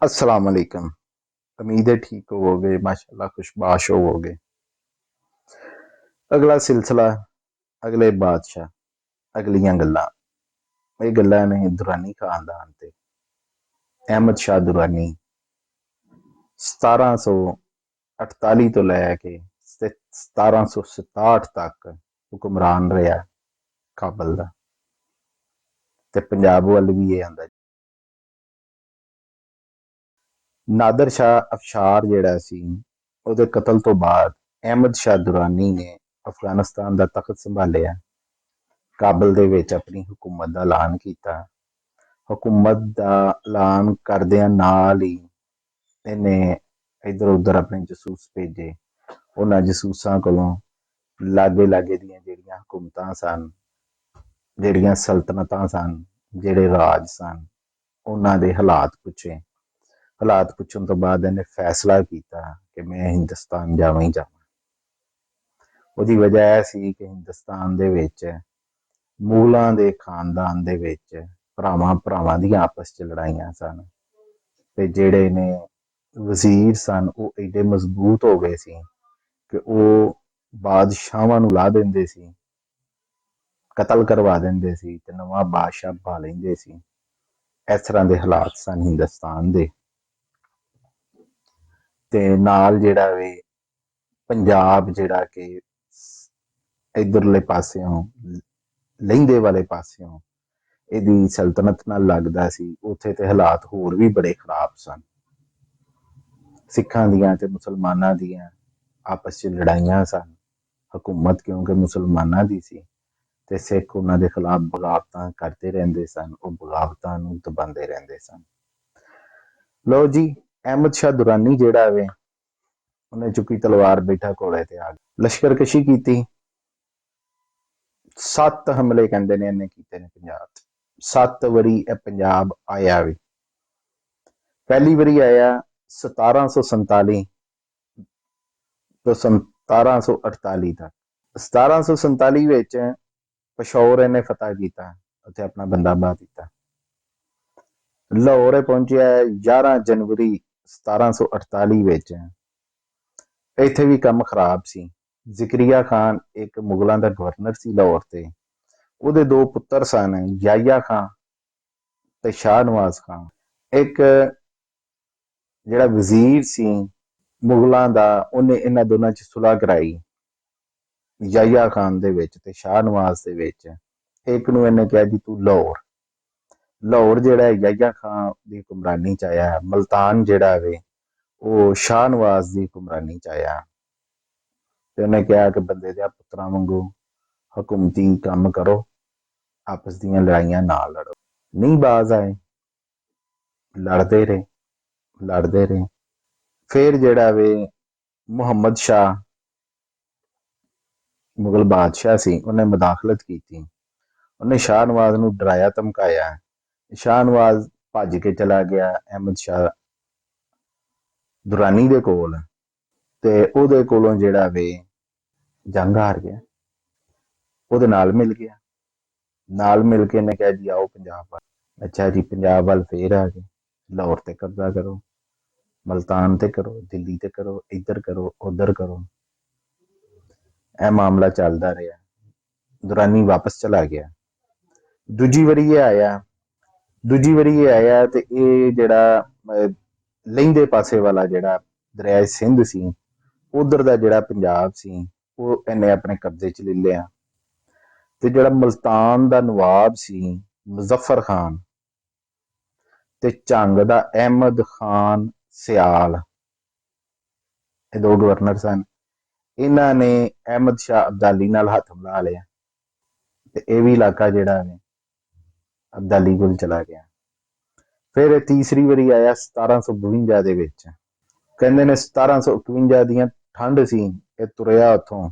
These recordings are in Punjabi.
अस्सलाम वालेकुम। उम्मीद है ठीक होवोगे, माशाल्लाह खुशबाश होवोगे। अगला सिलसिला, अगले बादशाह, अगलियां गल्लां। ये गल्लां ने दुरानी खानदान ते अहमद शाह दुरानी 1748 तो लैके 1767 तक हुक्मरान रहा काबल दा ते पंजाब वल भी ये आंदा। नादर शाह अफशार जिहड़ा सी ਉਹਦੇ कतल तो बाद अहमद शाह दुरानी ने अफगानिस्तान का तख्त संभालिया, काबल दे विच अपनी हुकूमत का ऐलान किया। हुकूमत का ऐलान करदियां नाल ही इहने इधर उधर अपने जसूस भेजे। उन्हां जसूसां कोलों लागे लागे दियां जिहड़ियां हुकूमतां सन, जिहड़ियां सल्तनतां सन, जिहड़े राज सन, उन्हां दे हालात पुछे। हालात पुछण तो बाद इहने फैसला किया कि मैं हिंदुस्तान जावां ही जावां। ਉਹਦੀ ਵਜ੍ਹਾ ਇਹ ਸੀ ਕਿ ਹਿੰਦੁਸਤਾਨ ਦੇ ਵਿੱਚ ਮੁਗਲਾਂ ਦੇ ਖਾਨਦਾਨ ਦੇ ਵਿੱਚ ਭਰਾਵਾਂ ਭਰਾਵਾਂ ਦੀਆਂ ਆਪਸ 'ਚ ਲੜਾਈਆਂ ਸਨ ਤੇ ਜਿਹੜੇ ਨੇ ਵਜ਼ੀਰ ਸਨ ਉਹ ਏਡੇ ਮਜ਼ਬੂਤ ਹੋ ਗਏ ਸੀ ਕਿ ਉਹ ਬਾਦਸ਼ਾਹਾਂ ਨੂੰ ਲਾ ਦਿੰਦੇ ਸੀ, ਕਤਲ ਕਰਵਾ ਦਿੰਦੇ ਸੀ ਤੇ ਨਵਾਂ ਬਾਦਸ਼ਾਹ ਪਾ ਲੈਂਦੇ ਸੀ। ਇਸ ਤਰ੍ਹਾਂ ਦੇ ਹਾਲਾਤ ਸਨ ਹਿੰਦੁਸਤਾਨ ਦੇ। ਤੇ ਨਾਲ ਜਿਹੜਾ ਵੇ ਪੰਜਾਬ ਜਿਹੜਾ ਕਿ ਇਧਰਲੇ ਪਾਸਿਓਂ ਲਹਿੰਦੇ ਵਾਲੇ ਪਾਸਿਓਂ ਇਹਦੀ ਸਲਤਨਤ ਨਾਲ ਲੱਗਦਾ ਸੀ, ਉੱਥੇ ਤੇ ਹਾਲਾਤ ਹੋਰ ਵੀ ਬੜੇ ਖਰਾਬ ਸਨ। ਸਿੱਖਾਂ ਦੀਆਂ ਤੇ ਮੁਸਲਮਾਨਾਂ ਦੀਆਂ ਆਪਸ 'ਚ ਲੜਾਈਆਂ ਸਨ। ਹਕੂਮਤ ਕਿਉਂਕਿ ਮੁਸਲਮਾਨਾਂ ਦੀ ਸੀ ਤੇ ਸਿੱਖ ਉਹਨਾਂ ਦੇ ਖਿਲਾਫ ਬਗਾਵਤਾਂ ਕਰਦੇ ਰਹਿੰਦੇ ਸਨ, ਉਹ ਬਗਾਵਤਾਂ ਨੂੰ ਦਬਾਉਂਦੇ ਰਹਿੰਦੇ ਸਨ। ਲਓ ਜੀ, ਅਹਿਮਦ ਸ਼ਾਹ ਦੁਰਾਨੀ ਜਿਹੜਾ ਵੇ ਉਹਨੇ ਚੁੱਕੀ ਤਲਵਾਰ, ਬੈਠਾ ਘੋੜੇ ਤੇ ਆ ਗਿਆ, ਲਸ਼ਕਰਕਸ਼ੀ ਕੀਤੀ। 7 ਹਮਲੇ ਕਹਿੰਦੇ ਨੇ ਇਹਨੇ ਕੀਤੇ ਨੇ ਪੰਜਾਬ 'ਚ। 7 ਵਾਰੀ ਇਹ ਪੰਜਾਬ ਆਇਆ ਵੇ। ਪਹਿਲੀ ਵਾਰੀ ਆਇਆ 1747 ਤੋਂ 1748 ਤੱਕ। 1747 ਵਿੱਚ ਪਸ਼ੌਰ ਇਹਨੇ ਫਤਹ ਕੀਤਾ, ਉੱਥੇ ਆਪਣਾ ਬੰਦਾ ਬਾਹ ਦਿੱਤਾ। ਲਾਹੌਰ ਪਹੁੰਚਿਆ 11 ਜਨਵਰੀ 1748 ਵਿੱਚ। ਇੱਥੇ ਵੀ ਕੰਮ ਖਰਾਬ ਸੀ। ਜ਼ਿਕਰੀਆ ਖਾਨ ਇੱਕ ਮੁਗਲਾਂ ਦਾ ਗਵਰਨਰ ਸੀ ਲਾਹੌਰ ਤੇ। ਉਹਦੇ 2 ਪੁੱਤਰ ਸਨ, ਯਾਹਿਆ ਖਾਨ ਤੇ ਸ਼ਾਹ ਨਵਾਜ਼ ਖਾਨ। ਇੱਕ ਜਿਹੜਾ ਵਜ਼ੀਰ ਸੀ ਮੁਗਲਾਂ ਦਾ, ਉਹਨੇ ਇਹਨਾਂ ਦੋਨਾਂ 'ਚ ਸੁਲ੍ਹਾ ਕਰਾਈ, ਯਾਹਿਆ ਖਾਨ ਦੇ ਵਿੱਚ ਤੇ ਸ਼ਾਹ ਨਵਾਜ਼ ਦੇ ਵਿੱਚ। ਇੱਕ ਨੂੰ ਇਹਨੇ ਕਿਹਾ ਜੀ ਤੂੰ ਲਾਹੌਰ ਜਿਹੜਾ ਯਾਹਿਆ ਖਾਨ ਦੀ ਹੁਕਮਰਾਨੀ 'ਚ ਆਇਆ, ਮਲਤਾਨ ਜਿਹੜਾ ਵੇ ਉਹ ਸ਼ਾਹ ਨਵਾਜ਼ ਦੀ ਹੁਕਮਰਾਨੀ 'ਚ ਆਇਆ। ਤੇ ਉਹਨੇ ਕਿਹਾ ਕਿ ਬੰਦੇ ਦੇ ਪੁੱਤਰਾਂ ਵਾਂਗੂ ਹਕੂਮਤੀ ਕੰਮ ਕਰੋ, ਆਪਸ ਦੀਆਂ ਲੜਾਈਆਂ ਨਾ ਲੜੋ। ਨਹੀਂ ਬਾਜ਼ ਆਏ, ਲੜਦੇ ਰਹੇ। ਫਿਰ ਜਿਹੜਾ ਵੇ ਮੁਹੰਮਦ ਸ਼ਾਹ ਮੁਗਲ ਬਾਦਸ਼ਾਹ ਸੀ, ਉਹਨੇ ਮੁਦਾਖਲਤ ਕੀਤੀ। ਉਹਨੇ ਸ਼ਾਹ ਨਵਾਜ਼ ਨੂੰ ਡਰਾਇਆ ਧਮਕਾਇਆ। ਸ਼ਾਹ ਨਵਾਜ਼ ਭੱਜ ਕੇ ਚਲਾ ਗਿਆ ਅਹਿਮਦ ਸ਼ਾਹ ਦੁਰਾਨੀ ਦੇ ਕੋਲ ਤੇ ਉਹਦੇ ਕੋਲੋਂ ਜਿਹੜਾ ਵੇ ਜੰਗ ਹਾਰ ਗਿਆ। ਉਹਦੇ ਨਾਲ ਮਿਲ ਗਿਆ, ਨਾਲ ਮਿਲ ਕੇ ਇਹਨੇ ਕਿਹਾ ਜੀ ਆਓ ਪੰਜਾਬ ਵੱਲ। ਅੱਛਾ ਜੀ, ਪੰਜਾਬ ਵੱਲ ਫੇਰ ਆ ਗਏ। ਲਾਹੌਰ ਤੇ ਕਬਜ਼ਾ ਕਰੋ, ਮਲਤਾਨ ਤੇ ਕਰੋ, ਦਿੱਲੀ ਤੇ ਕਰੋ, ਇੱਧਰ ਕਰੋ, ਉੱਧਰ ਕਰੋ। ਇਹ ਮਾਮਲਾ ਚੱਲਦਾ ਰਿਹਾ। ਦੁਰਾਨੀ ਵਾਪਸ ਚਲਾ ਗਿਆ। ਦੂਜੀ ਵਾਰੀ ਇਹ ਆਇਆ ਤੇ ਇਹ ਜਿਹੜਾ ਲਹਿੰਦੇ ਪਾਸੇ ਵਾਲਾ ਜਿਹੜਾ ਦਰਿਆ ਸਿੰਧ ਸੀ, ਉਧਰ ਦਾ ਜਿਹੜਾ ਪੰਜਾਬ ਸੀ ਉਹ ਇਹਨੇ ਆਪਣੇ ਕਬਜ਼ੇ 'ਚ ਲੈ ਲਿਆ। ਤੇ ਜਿਹੜਾ ਮੁਲਤਾਨ ਦਾ ਨਵਾਬ ਸੀ ਮੁਜ਼ੱਫਰ ਖਾਨ ਤੇ ਝੰਗ ਦਾ ਅਹਿਮਦ ਖਾਨ ਸਿਆਲ, ਇਹ 2 ਗਵਰਨਰ ਸਨ। ਇਹਨਾਂ ਨੇ ਅਹਿਮਦ ਸ਼ਾਹ ਅਬਦਾਲੀ ਨਾਲ ਹੱਥ ਮਿਲਾ ਲਿਆ ਤੇ ਇਹ ਵੀ ਇਲਾਕਾ ਜਿਹੜਾ ਹੈ ਅਬਦਾਲੀ ਕੋਲ ਚਲਾ ਗਿਆ। ਫਿਰ ਇਹ ਤੀਸਰੀ ਵਾਰੀ ਆਇਆ 1752 ਦੇ ਵਿੱਚ। ਕਹਿੰਦੇ ਨੇ 1751 ਦੀਆਂ ਠੰਡ ਸੀ, ਇਹ ਤੁਰਿਆ ਉੱਥੋਂ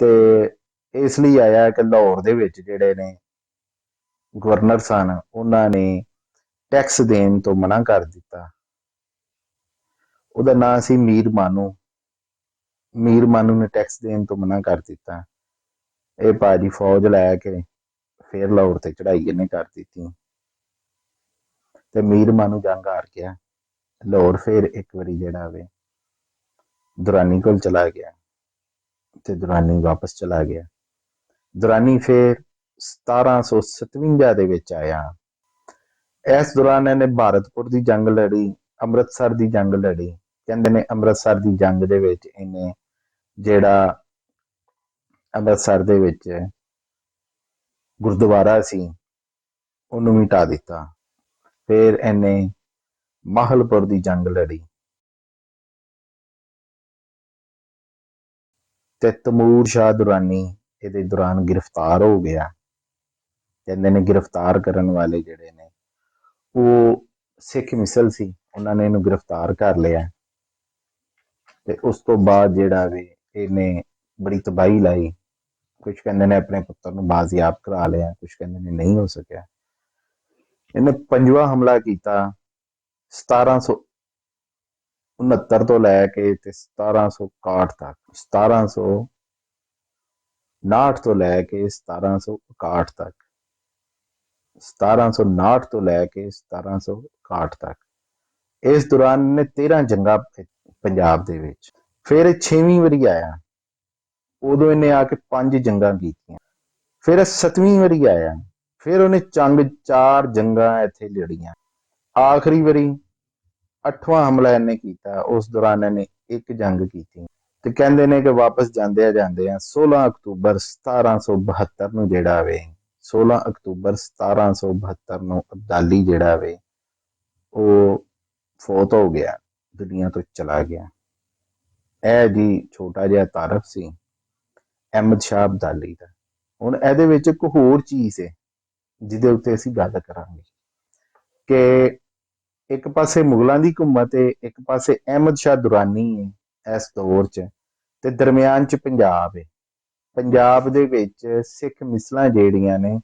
ਤੇ ਇਸ ਲਈ ਆਇਆ ਕਿ ਲਾਹੌਰ ਦੇ ਵਿੱਚ ਜਿਹੜੇ ਨੇ ਗਵਰਨਰ ਸਨ ਉਹਨਾਂ ਨੇ ਟੈਕਸ ਦੇਣ ਤੋਂ ਮਨਾ ਕਰ ਦਿੱਤਾ। ਉਹਦਾ ਨਾਂ ਸੀ ਮੀਰ ਮਾਨੂ ਨੇ ਟੈਕਸ ਦੇਣ ਤੋਂ ਮਨਾ ਕਰ ਦਿੱਤਾ। ਇਹ ਭਾਜੀ ਫੌਜ ਲੈ ਕੇ ਫਿਰ ਲਾਹੌਰ ਤੇ ਚੜਾਈ ਇਹਨੇ ਕਰ ਦਿੱਤੀ ਤੇ ਮੀਰ ਮਾਨੂ ਜੰਗ ਹਾਰ ਗਿਆ। ਲਾਹੌਰ ਫਿਰ ਇੱਕ ਵਾਰੀ ਜਿਹੜਾ ਵੇ ਦੁਰਾਨੀ ਕੋਲ ਚਲਾ ਗਿਆ ਤੇ ਦੁਰਾਨੀ ਵਾਪਸ ਚਲਾ ਗਿਆ। ਦੁਰਾਨੀ ਫਿਰ 1757 ਦੇ ਵਿੱਚ ਆਇਆ। ਇਸ ਦੌਰਾਨ ਇਹਨੇ ਭਾਰਤਪੁਰ ਦੀ ਜੰਗ ਲੜੀ, ਅੰਮ੍ਰਿਤਸਰ ਦੀ ਜੰਗ ਲੜੀ। ਕਹਿੰਦੇ ਨੇ ਅੰਮ੍ਰਿਤਸਰ ਦੀ ਜੰਗ ਦੇ ਵਿੱਚ ਇਹਨੇ ਜਿਹੜਾ ਅੰਮ੍ਰਿਤਸਰ ਦੇ ਵਿੱਚ ਗੁਰਦੁਆਰਾ ਸੀ ਉਹਨੂੰ ਵੀ ਢਾ ਦਿੱਤਾ। ਫਿਰ ਇਹਨੇ ਮਾਹਲਪੁਰ ਦੀ ਜੰਗ ਲੜੀ ਤੇ ਤੈਮੂਰ ਸ਼ਾਹ ਦੁਰਾਨੀ ਇਹਦੇ ਦੌਰਾਨ ਗ੍ਰਿਫਤਾਰ ਹੋ ਗਿਆ। ਕਹਿੰਦੇ ਨੇ ਗ੍ਰਿਫਤਾਰ ਕਰਨ ਵਾਲੇ ਜਿਹੜੇ ਨੇ ਉਹ ਸਿੱਖ ਮਿਸਲ ਸੀ, ਉਹਨਾਂ ਨੇ ਇਹਨੂੰ ਗ੍ਰਿਫਤਾਰ ਕਰ ਲਿਆ ਤੇ ਉਸ ਤੋਂ ਬਾਅਦ ਜਿਹੜਾ ਵੇ ਇਹਨੇ ਬੜੀ ਤਬਾਹੀ ਲਾਈ। ਕੁਝ ਕਹਿੰਦੇ ਨੇ ਆਪਣੇ ਪੁੱਤਰ ਨੂੰ ਬਾਜ਼ਿਆਬ ਕਰਾ ਲਿਆ, ਕੁਝ ਕਹਿੰਦੇ ਨੇ ਨਹੀਂ ਹੋ ਸਕਿਆ। ਇਹਨੇ ਪੰਜਵਾਂ ਹਮਲਾ ਕੀਤਾ 1769 ਤੋਂ ਲੈ ਕੇ ਤੇ 1761 ਤੱਕ, 1759 ਤੋਂ ਲੈ ਕੇ 1761 ਤੱਕ, 1759 ਤੋਂ ਲੈ ਕੇ 1761 ਤੱਕ। ਇਸ ਦੌਰਾਨ ਇਹਨੇ 13 ਜੰਗਾਂ ਪੰਜਾਬ ਦੇ ਵਿੱਚ। ਫਿਰ ਇਹ 6ਵੀਂ ਵਾਰੀ ਆਇਆ, ਉਦੋਂ ਇਹਨੇ ਆ ਕੇ 5 ਜੰਗਾਂ ਕੀਤੀਆਂ। ਫਿਰ 7ਵੀਂ ਵਾਰੀ ਆਇਆ, ਫਿਰ ਉਹਨੇ 4 ਜੰਗਾਂ ਇੱਥੇ ਲੜੀਆਂ। ਆਖਰੀ ਵਾਰੀ 8ਵਾਂ ਹਮਲਾ ਇਹਨੇ ਕੀਤਾ, ਉਸ ਦੌਰਾਨ ਇਹਨੇ 1 ਜੰਗ ਕੀਤੀ। ਤੇ ਕਹਿੰਦੇ ਨੇ ਕਿ ਵਾਪਸ ਜਾਂਦੇ ਆ 16 ਅਕਤੂਬਰ 1772 ਨੂੰ ਜਿਹੜਾ ਵੇ 16 ਅਕਤੂਬਰ 1772 ਨੂੰ ਅਬਦਾਲੀ ਜਿਹੜਾ ਵੇ ਉਹ ਫੌਤ ਹੋ ਗਿਆ, ਦੁਨੀਆ ਤੋਂ ਚਲਾ ਗਿਆ। ਇਹ ਜੀ ਛੋਟਾ ਜਿਹਾ ਤਾਰਫ ਸੀ ਅਹਿਮਦ ਸ਼ਾਹ ਅਬਦਾਲੀ ਦਾ। ਹੁਣ ਇਹਦੇ ਵਿੱਚ ਇੱਕ ਹੋਰ ਚੀਜ਼ ਹੈ ਜਿਹਦੇ ਉੱਤੇ ਅਸੀਂ ਗੱਲ ਕਰਾਂਗੇ ਕਿ ਇੱਕ ਪਾਸੇ ਮੁਗਲਾਂ ਦੀ ਹਕੂਮਤ ਹੈ, ਇੱਕ ਪਾਸੇ ਅਹਿਮਦ ਸ਼ਾਹ ਦੁਰਾਨੀ ਹੈ ਇਸ ਦੌਰ 'ਚ, ਤੇ ਦਰਮਿਆਨ 'ਚ ਪੰਜਾਬ ਹੈ। ਪੰਜਾਬ ਦੇ ਵਿੱਚ ਸਿੱਖ ਮਿਸਲਾਂ ਜਿਹੜੀਆਂ ਨੇ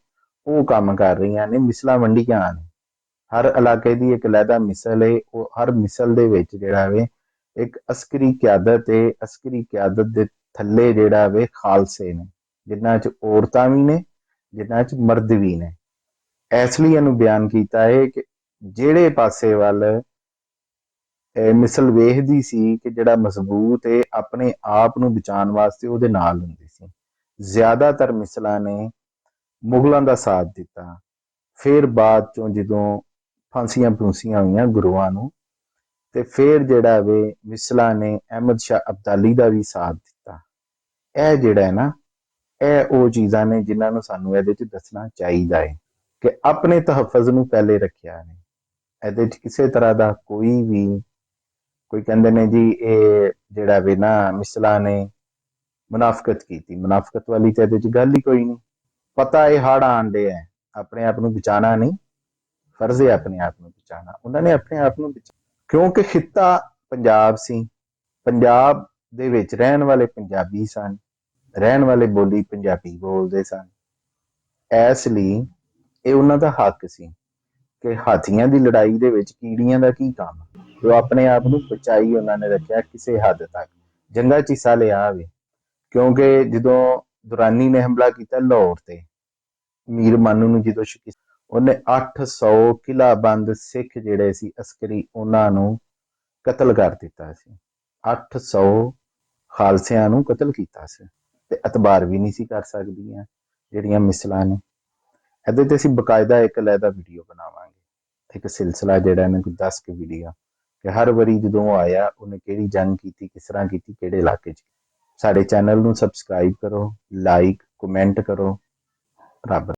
ਉਹ ਕੰਮ ਕਰ ਰਹੀਆਂ ਨੇ, ਮਿਸਲਾਂ ਵੰਡੀਆਂ ਨੇ। ਹਰ ਇਲਾਕੇ ਦੀ ਇੱਕ ਅਲੱਗਾ ਮਿਸਲ ਹੈ, ਉਹ ਹਰ ਮਿਸਲ ਦੇ ਵਿੱਚ ਜਿਹੜਾ ਵੇ ਇੱਕ ਅਸਕਰੀ ਕਿਆਦਤ ਹੈ। ਅਸਕਰੀ ਕਿਆਦਤ ਦੇ ਥੱਲੇ ਜਿਹੜਾ ਵੇ ਖਾਲਸੇ ਨੇ, ਜਿਨ੍ਹਾਂ 'ਚ ਔਰਤਾਂ ਵੀ ਨੇ, ਜਿਨ੍ਹਾਂ 'ਚ ਮਰਦ ਵੀ ਨੇ। ਇਸ ਲਈ ਇਹਨੂੰ ਬਿਆਨ ਕੀਤਾ ਹੈ ਕਿ ਜਿਹੜੇ ਪਾਸੇ ਵੱਲ ਮਿਸਲ ਵੇਖਦੀ ਸੀ ਕਿ ਜਿਹੜਾ ਮਜ਼ਬੂਤ ਹੈ ਆਪਣੇ ਆਪ ਨੂੰ ਬਚਾਉਣ ਵਾਸਤੇ ਉਹਦੇ ਨਾਲ ਹੁੰਦੀ ਸੀ। ਜ਼ਿਆਦਾਤਰ ਮਿਸਲਾਂ ਨੇ ਮੁਗਲਾਂ ਦਾ ਸਾਥ ਦਿੱਤਾ। ਫਿਰ ਬਾਅਦ ਚੋਂ ਜਦੋਂ ਫਾਂਸੀਆਂ ਫੂਸੀਆਂ ਹੋਈਆਂ ਗੁਰੂਆਂ ਨੂੰ, ਤੇ ਫਿਰ ਜਿਹੜਾ ਵੇ ਮਿਸਲਾਂ ਨੇ ਅਹਿਮਦ ਸ਼ਾਹ ਅਬਦਾਲੀ ਦਾ ਵੀ ਸਾਥ ਦਿੱਤਾ। ਇਹ ਜਿਹੜਾ ਹੈ ਨਾ, ਇਹ ਉਹ ਚੀਜ਼ਾਂ ਨੇ ਜਿਨ੍ਹਾਂ ਨੂੰ ਸਾਨੂੰ ਇਹਦੇ 'ਚ ਦੱਸਣਾ ਚਾਹੀਦਾ ਹੈ ਕਿ ਆਪਣੇ ਤਹਫਜ਼ ਨੂੰ ਪਹਿਲੇ ਰੱਖਿਆ ਨੇ। ਇਹਦੇ 'ਚ ਕਿਸੇ ਤਰ੍ਹਾਂ ਦਾ ਕੋਈ ਕਹਿੰਦੇ ਨੇ ਜੀ ਇਹ ਜਿਹੜਾ ਵੇ ਨਾ ਮਿਸਲਾਂ ਨੇ ਮੁਨਾਫਕਤ ਕੀਤੀ, ਮੁਨਾਫਕਤ ਵਾਲੀ ਤਾਂ ਇਹਦੇ 'ਚ ਗੱਲ ਹੀ ਕੋਈ ਨਹੀਂ। ਪਤਾ ਇਹ ਹੜ੍ਹ ਆਂਦੇ ਹੈ, ਆਪਣੇ ਆਪ ਨੂੰ ਬਚਾਉਣਾ ਨਹੀਂ, ਫਰਜ਼ ਹੈ ਆਪਣੇ ਆਪ ਨੂੰ ਬਚਾਉਣਾ। ਉਹਨਾਂ ਨੇ ਆਪਣੇ ਆਪ ਨੂੰ ਕਿਉਂਕਿ ਖਿੱਤਾ ਪੰਜਾਬ ਸੀ, ਪੰਜਾਬ ਦੇ ਵਿੱਚ ਰਹਿਣ ਵਾਲੇ ਪੰਜਾਬੀ ਸਨ, ਰਹਿਣ ਵਾਲੇ ਬੋਲੀ ਪੰਜਾਬੀ ਬੋਲਦੇ ਸਨ। ਇਸ ਲਈ ਇਹ ਉਹਨਾਂ ਦਾ ਹੱਕ ਸੀ ਕਿ ਹਾਥੀਆਂ ਦੀ ਲੜਾਈ ਦੇ ਵਿੱਚ ਕੀੜੀਆਂ ਦਾ ਕੀ ਕੰਮ। ਉਹ ਆਪਣੇ ਆਪ ਨੂੰ ਬਚਾਈ ਉਹਨਾਂ ਨੇ ਰੱਖਿਆ ਕਿਸੇ ਹੱਦ ਤੱਕ, ਜੰਗਾਂ 'ਚ ਹਿੱਸਾ ਲਿਆ ਵੇ। ਕਿਉਂਕਿ ਜਦੋਂ ਦੁਰਾਨੀ ਨੇ ਹਮਲਾ ਕੀਤਾ ਲਾਹੌਰ ਤੇ, ਮੀਰ ਮਾਨੂ ਨੂੰ ਜਦੋਂ ਉਹਨੇ 800 ਕਿਲ੍ਹਾਬੰਦ ਸਿੱਖ ਜਿਹੜੇ ਸੀ ਅਸਕਰੀ, ਉਹਨਾਂ ਨੂੰ ਕਤਲ ਕਰ ਦਿੱਤਾ ਸੀ। 800 ਖਾਲਸਿਆਂ ਨੂੰ ਕਤਲ ਕੀਤਾ ਸੀ। ਤੇ ਅਤਬਾਰ ਵੀ ਨਹੀਂ ਸੀ ਕਰ ਸਕਦੀਆਂ ਜਿਹੜੀਆਂ ਮਿਸਲਾਂ ਨੇ। ਇਹਦੇ ਤੇ ਅਸੀਂ ਬਕਾਇਦਾ ਇੱਕ ਅਲੱਗਾ ਵੀਡੀਓ ਬਣਾਵਾਂਗੇ, ਇੱਕ ਸਿਲਸਿਲਾ ਜਿਹੜਾ ਨੇ ਕੋਈ 10 ਕੁ ਵੀਡੀਓ ਕਿ ਹਰ ਵਾਰੀ ਜਦੋਂ ਆਇਆ ਉਹਨੇ ਕਿਹੜੀ ਜੰਗ ਕੀਤੀ, ਕਿਸ ਤਰ੍ਹਾਂ ਕੀਤੀ, ਕਿਹੜੇ ਇਲਾਕੇ 'ਚ। ਸਾਡੇ ਚੈਨਲ ਨੂੰ ਸਬਸਕ੍ਰਾਈਬ ਕਰੋ, ਲਾਈਕ ਕਮੈਂਟ ਕਰੋ। ਰੱਬ